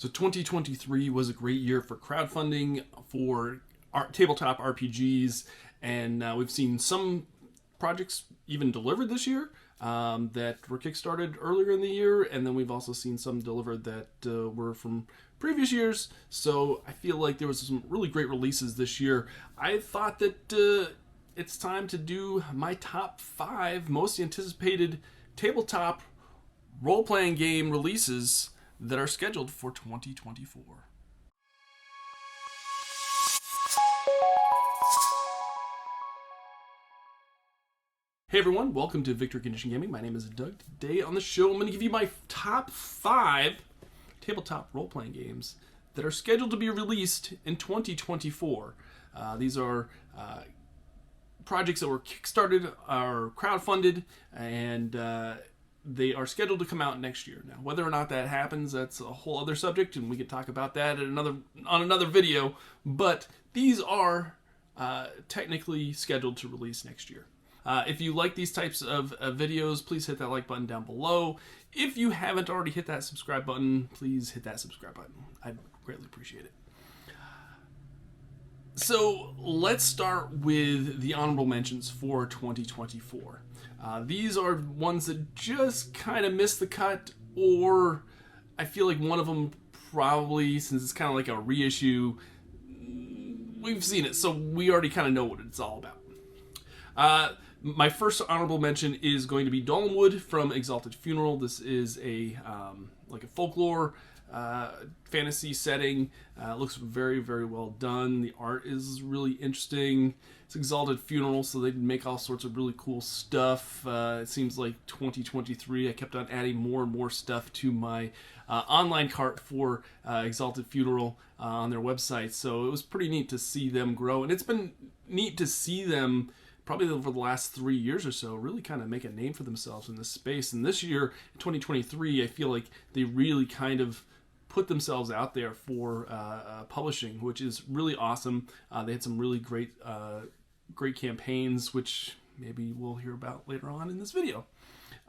So 2023 was a great year for crowdfunding for tabletop RPGs, and we've seen some projects even delivered this year that were kickstarted earlier in the year, and then we've also seen some delivered that were from previous years. So I feel like there was some really great releases this year. I thought that it's time to do my top 5 most anticipated tabletop role-playing game releases that are scheduled for 2024. Hey everyone, welcome to Victory Condition Gaming. My name is Doug. Today on the show, I'm going to give you my top 5 tabletop role-playing games that are scheduled to be released in 2024. These are projects that were kickstarted, are crowdfunded, and they are scheduled to come out next year. Now, whether or not that happens, that's a whole other subject, and we can talk about that on another video. But these are technically scheduled to release next year. If you like these types of videos, please hit that like button down below. If you haven't already hit that subscribe button, please hit that subscribe button. I'd greatly appreciate it. So let's start with the honorable mentions for 2024. These are ones that just kind of missed the cut, or I feel like one of them probably, since it's kind of like a reissue, we've seen it, so we already kind of know what it's all about. My first honorable mention is going to be Dolmenwood from Exalted Funeral. This is a like a folklore fantasy setting. Looks very, very well done. The art is really interesting. It's Exalted Funeral, so they make all sorts of really cool stuff. It seems like 2023, I kept on adding more and more stuff to my online cart for Exalted Funeral on their website. So it was pretty neat to see them grow, and it's been neat to see them probably over the last 3 years or so really kind of make a name for themselves in this space. And this year, 2023, I feel like they really kind of put themselves out there for publishing, which is really awesome. They had some really great campaigns, which maybe we'll hear about later on in this video.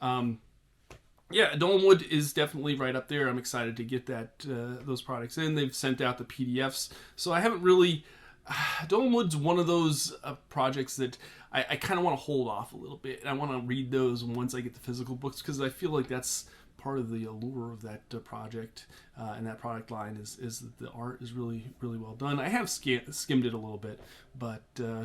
Yeah, Dolmenwood is definitely right up there. I'm excited to get those products in. They've sent out the PDFs, so I haven't really... Dolmenwood's one of those projects that I kind of want to hold off a little bit, and I want to read those once I get the physical books, because I feel like that's part of the allure of that project and that product line is that the art is really, really well done. I have skimmed it a little bit, but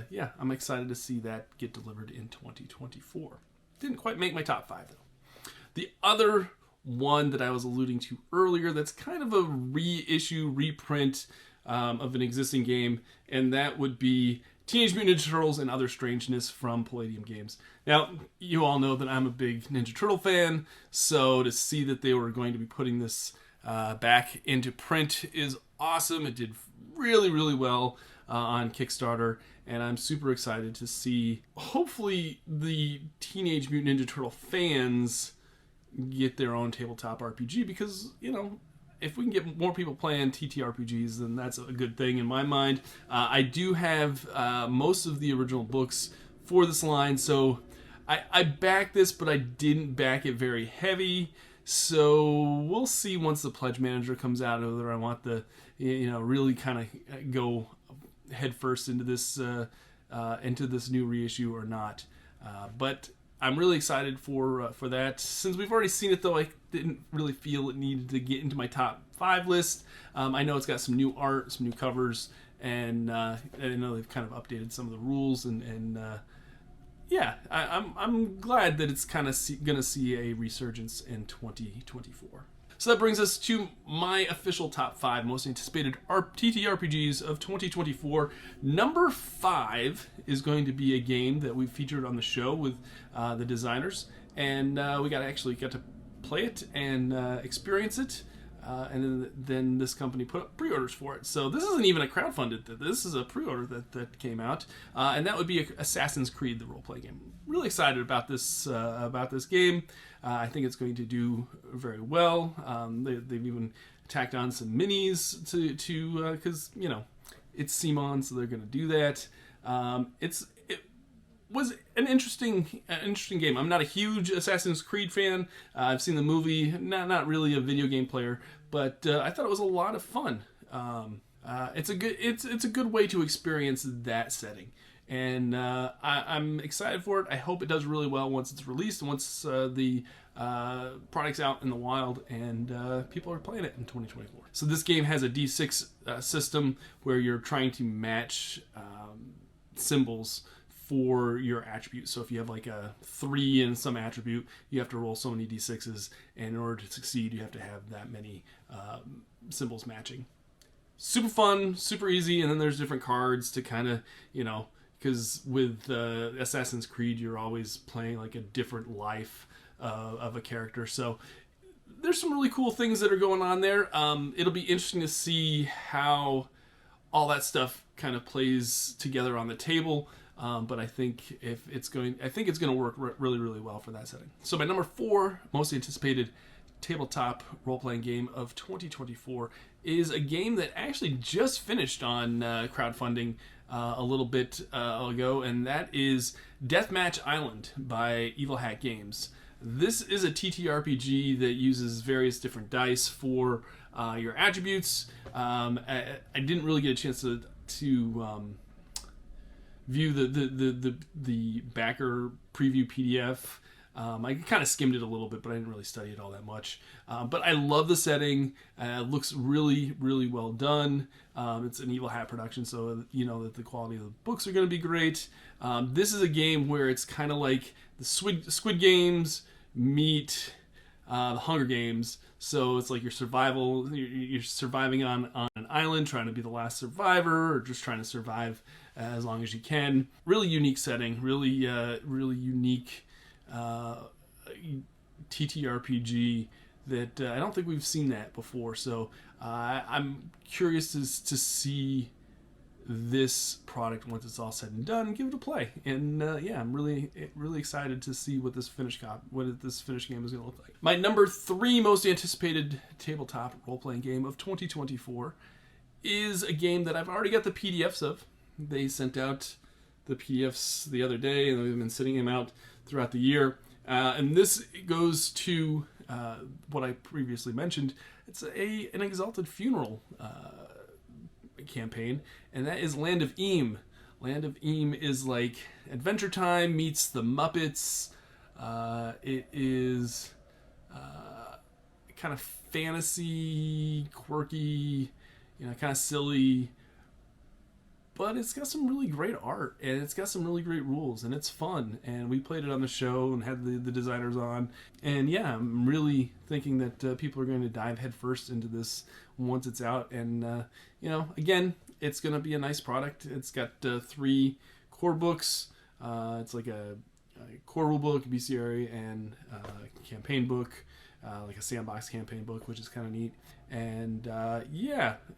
yeah, I'm excited to see that get delivered in 2024. Didn't quite make my top 5 though. The other one that I was alluding to earlier, that's kind of a reissue, reprint of an existing game, and that would be Teenage Mutant Ninja Turtles and Other Strangeness from Palladium Games. Now, you all know that I'm a big Ninja Turtle fan, so to see that they were going to be putting this back into print is awesome. It did really, really well on Kickstarter, and I'm super excited to see, hopefully, the Teenage Mutant Ninja Turtle fans get their own tabletop RPG, because, you know, if we can get more people playing TTRPGs, then that's a good thing in my mind. I do have most of the original books for this line, so I backed this, but I didn't back it very heavy. So we'll see once the Pledge Manager comes out whether I want the, really kind of go head first into this new reissue or not. But I'm really excited for that. Since we've already seen it, though, I didn't really feel it needed to get into my top 5 list. I know it's got some new art, some new covers, and I know they've kind of updated some of the rules. And yeah, I'm glad that it's kind of going to see a resurgence in 2024. So that brings us to my official top 5 most anticipated TTRPGs of 2024. Number 5 is going to be a game that we've featured on the show with the designers, and we got to play it and experience it. And then this company put up pre-orders for it. So this isn't even a crowdfunded. This is a pre-order that came out, and that would be Assassin's Creed, the role-playing game. Really excited about this game. I think it's going to do very well. They've even tacked on some minis to because it's Simon, so they're going to do that. It was an interesting game. I'm not a huge Assassin's Creed fan. I've seen the movie. Not really a video game player, but I thought it was a lot of fun. It's a good way to experience that setting, and I'm excited for it. I hope it does really well once it's released, once the product's out in the wild, and people are playing it in 2024. So this game has a D6 system where you're trying to match symbols for your attribute. So if you have like a 3 in some attribute, you have to roll so many D6s, and in order to succeed, you have to have that many symbols matching. Super fun, super easy, and then there's different cards to kind of, because with Assassin's Creed, you're always playing like a different life of a character. So there's some really cool things that are going on there. It'll be interesting to see how all that stuff kind of plays together on the table. But I think it's going to work really, really well for that setting. So my number 4 most anticipated tabletop role-playing game of 2024 is a game that actually just finished on crowdfunding a little bit ago, and that is Deathmatch Island by Evil Hat Games. This is a TTRPG that uses various different dice for your attributes. I didn't really get a chance to view the backer preview PDF. I kind of skimmed it a little bit, but I didn't really study it all that much. But I love the setting. It looks really, really well done. It's an Evil Hat production, so you know that the quality of the books are going to be great. This is a game where it's kind of like the Squid Games meet the Hunger Games. So it's like you're surviving on an island, trying to be the last survivor, or just trying to survive as long as you can. Really unique setting, really unique TTRPG that I don't think we've seen that before. So I'm curious to see this product once it's all said and done, give it a play. And I'm really excited to see what this finished game is going to look like. My number 3 most anticipated tabletop role-playing game of 2024 is a game that I've already got the PDFs of. They sent out the PDFs the other day, and we've been sending them out throughout the year. And this goes to what I previously mentioned. It's an Exalted Funeral campaign, and that is Land of Eam. Land of Eam is like Adventure Time meets the Muppets. It is kind of fantasy, quirky, kind of silly, but it's got some really great art, and it's got some really great rules, and it's fun. And we played it on the show and had the designers on. And yeah, I'm really thinking that people are going to dive headfirst into this once it's out. And, again, it's going to be a nice product. It's got 3 core books. It's like a core rule book, bestiary, and a campaign book, like a sandbox campaign book, which is kind of neat. And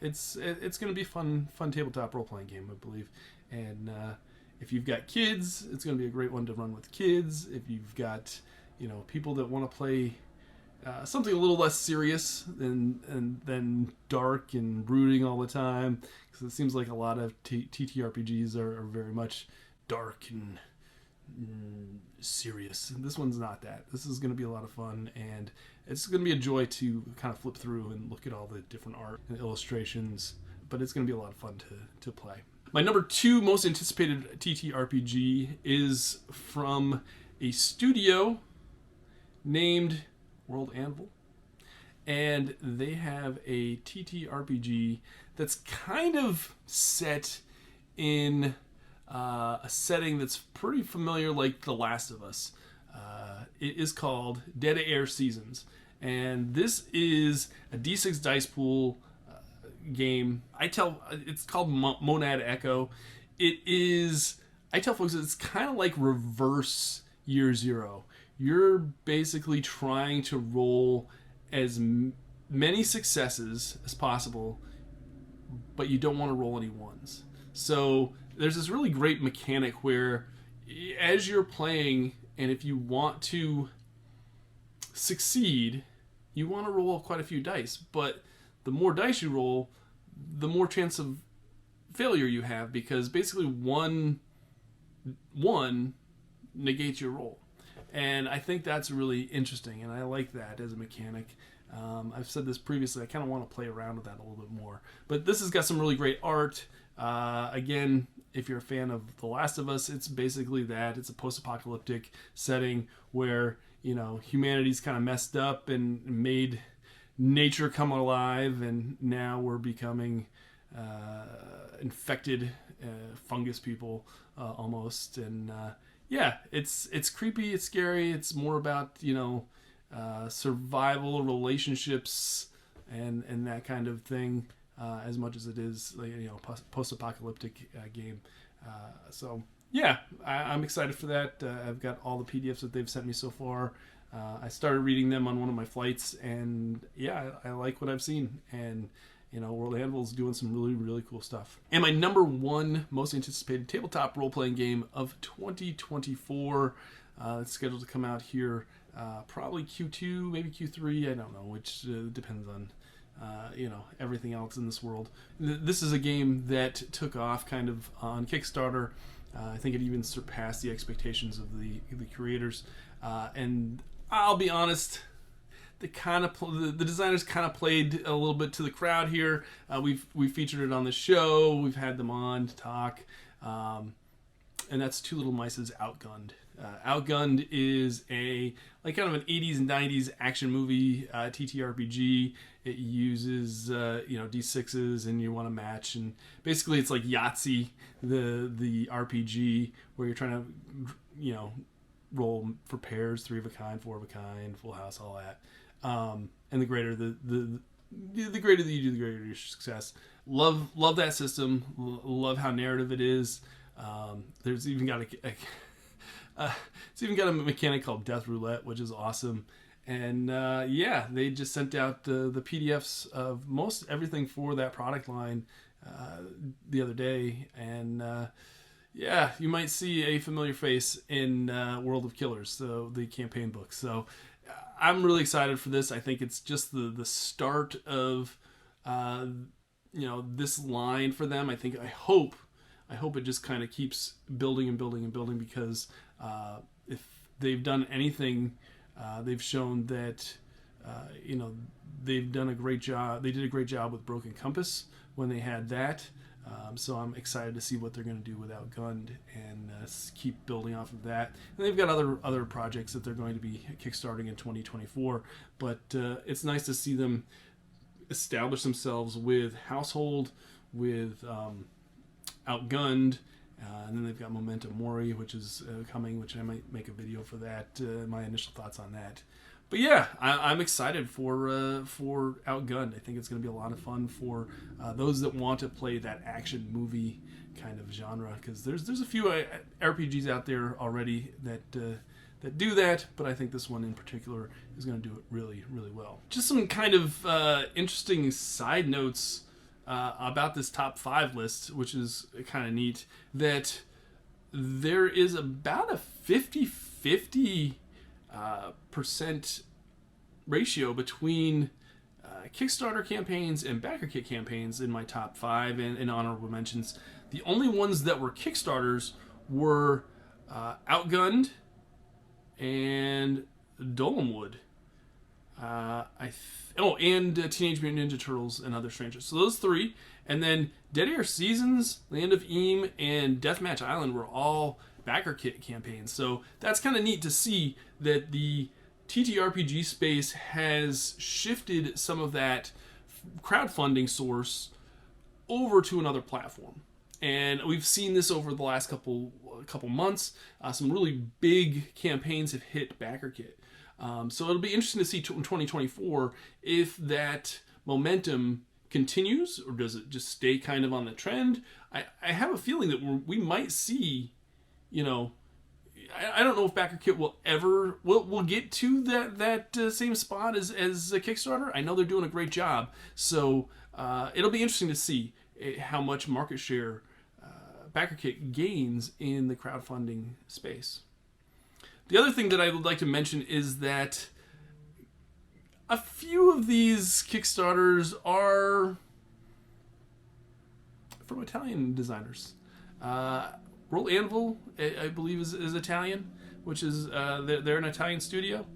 it's going to be a fun tabletop role-playing game, I believe. And if you've got kids, it's going to be a great one to run with kids. If you've got people that want to play something a little less serious than dark and brooding all the time, because it seems like a lot of TTRPGs are very much dark and serious. This one's not that. This is going to be a lot of fun, and it's going to be a joy to kind of flip through and look at all the different art and illustrations, but it's going to be a lot of fun to play. My number 2 most anticipated TTRPG is from a studio named World Anvil, and they have a TTRPG that's kind of set in a setting that's pretty familiar, like The Last of Us. It is called Dead Air Seasons, and this is a D6 dice pool game. It's called Monad Echo. I tell folks it's kind of like reverse Year Zero. You're basically trying to roll as many successes as possible, but you don't want to roll any ones. So there's this really great mechanic where as you're playing, and if you want to succeed, you want to roll quite a few dice, but the more dice you roll, the more chance of failure you have, because basically one negates your roll. And I think that's really interesting, and I like that as a mechanic. I've said this previously, I kind of want to play around with that a little bit more. But this has got some really great art. Again, if you're a fan of The Last of Us, it's basically that. It's a post-apocalyptic setting where, humanity's kind of messed up and made nature come alive, and now we're becoming infected fungus people almost. And it's creepy, it's scary. It's more about, survival, relationships, and that kind of thing, as much as it is, post-apocalyptic game. I'm excited for that. I've got all the PDFs that they've sent me so far. I started reading them on one of my flights, and I like what I've seen. And World of Anvil's doing some really, really cool stuff. And my number one most anticipated tabletop role-playing game of 2024, it's scheduled to come out here probably Q2, maybe Q3. I don't know, which depends on everything else in this world. This is a game that took off kind of on Kickstarter. I think it even surpassed the expectations of the creators. And I'll be honest, the designers kind of played a little bit to the crowd here. We've featured it on the show. We've had them on to talk. And that's Two Little Mice's Outgunned. Outgunned is a kind of an 80s and 90s action movie TTRPG. It uses D6s, and you want to match, and basically it's like Yahtzee, the RPG, where you're trying to roll for pairs, 3 of a kind, 4 of a kind, full house, all that. And the greater the greater that you do, the greater your success. Love that system. Love how narrative it is. There's even got it's even got a mechanic called Death Roulette, which is awesome. And they just sent out the PDFs of most everything for that product line the other day. And you might see a familiar face in World of Killers, so the campaign book. So I'm really excited for this. I think it's just the start of this line for them. I hope it just kind of keeps building and building and building, because if they've done anything, they've shown that they've done a great job. They did a great job with Broken Compass when they had that. So I'm excited to see what they're going to do with Outgunned, and keep building off of that. And they've got other projects that they're going to be kickstarting in 2024. But it's nice to see them establish themselves with Household, with Outgunned, and then they've got Memento Mori, which is coming, which I might make a video for that, my initial thoughts on that. But I'm excited for Outgunned. I think it's going to be a lot of fun for those that want to play that action movie kind of genre, because there's a few RPGs out there already that do that, but I think this one in particular is going to do it really, really well. Just some kind of interesting side notes about this top 5 list, which is kind of neat, that there is about a 50-50 percent ratio between Kickstarter campaigns and backer kit campaigns in my top 5 and honorable mentions. The only ones that were Kickstarters were Outgunned and Dolemwood. And Teenage Mutant Ninja Turtles and Other Strangers. So those 3. And then Dead Air Seasons, Land of Eam, and Deathmatch Island were all backer kit campaigns. So that's kind of neat to see that the TTRPG space has shifted some of that crowdfunding source over to another platform. And we've seen this over the last couple months. Some really big campaigns have hit backer kit. So it'll be interesting to see in 2024 if that momentum continues, or does it just stay kind of on the trend. I have a feeling that we might see, I don't know if backer kit will ever will get to that same spot as a Kickstarter. I know they're doing a great job, so it'll be interesting to see how much market share backer kit gains in the crowdfunding space. The other thing that I would like to mention is that a few of these Kickstarters are from Italian designers. Roll Anvil, I believe, is Italian, which is they're an Italian studio.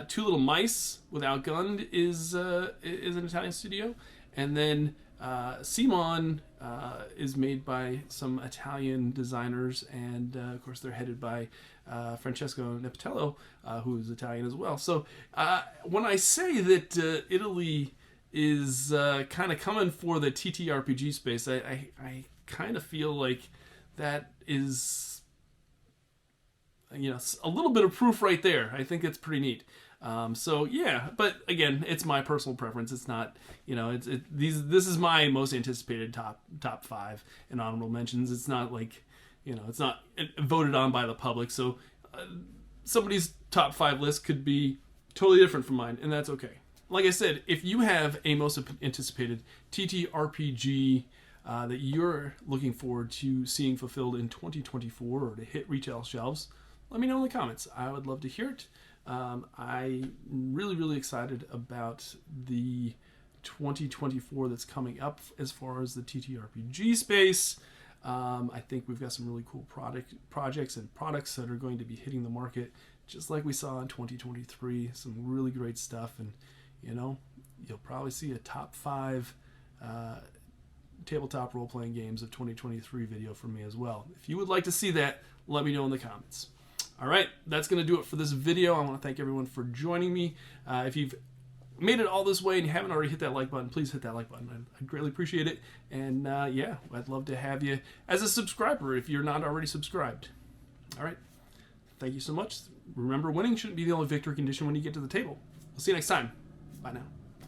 Two Little Mice with Outgunned is an Italian studio, and then Simon is made by some Italian designers, and of course they're headed by Francesco Nepitello, who is Italian as well. So when I say that Italy is kind of coming for the TTRPG space, I kind of feel like that is, a little bit of proof right there. I think it's pretty neat. So yeah, but again, it's my personal preference. It's not, this is my most anticipated top 5 and honorable mentions. It's not like, it's not voted on by the public. So somebody's top 5 list could be totally different from mine, and that's okay. Like I said, if you have a most anticipated TTRPG that you're looking forward to seeing fulfilled in 2024 or to hit retail shelves, let me know in the comments. I would love to hear it. I'm really, really excited about the 2024 that's coming up as far as the TTRPG space. I think we've got some really cool projects and products that are going to be hitting the market, just like we saw in 2023. Some really great stuff, and you'll probably see a top 5 tabletop role-playing games of 2023 video from me as well. If you would like to see that, let me know in the comments. All right, that's going to do it for this video. I want to thank everyone for joining me. If you've made it all this way and you haven't already hit that like button, please hit that like button. I'd greatly appreciate it. And yeah, I'd love to have you as a subscriber if you're not already subscribed. All right, thank you so much. Remember, winning shouldn't be the only victory condition when you get to the table. We'll see you next time. Bye now.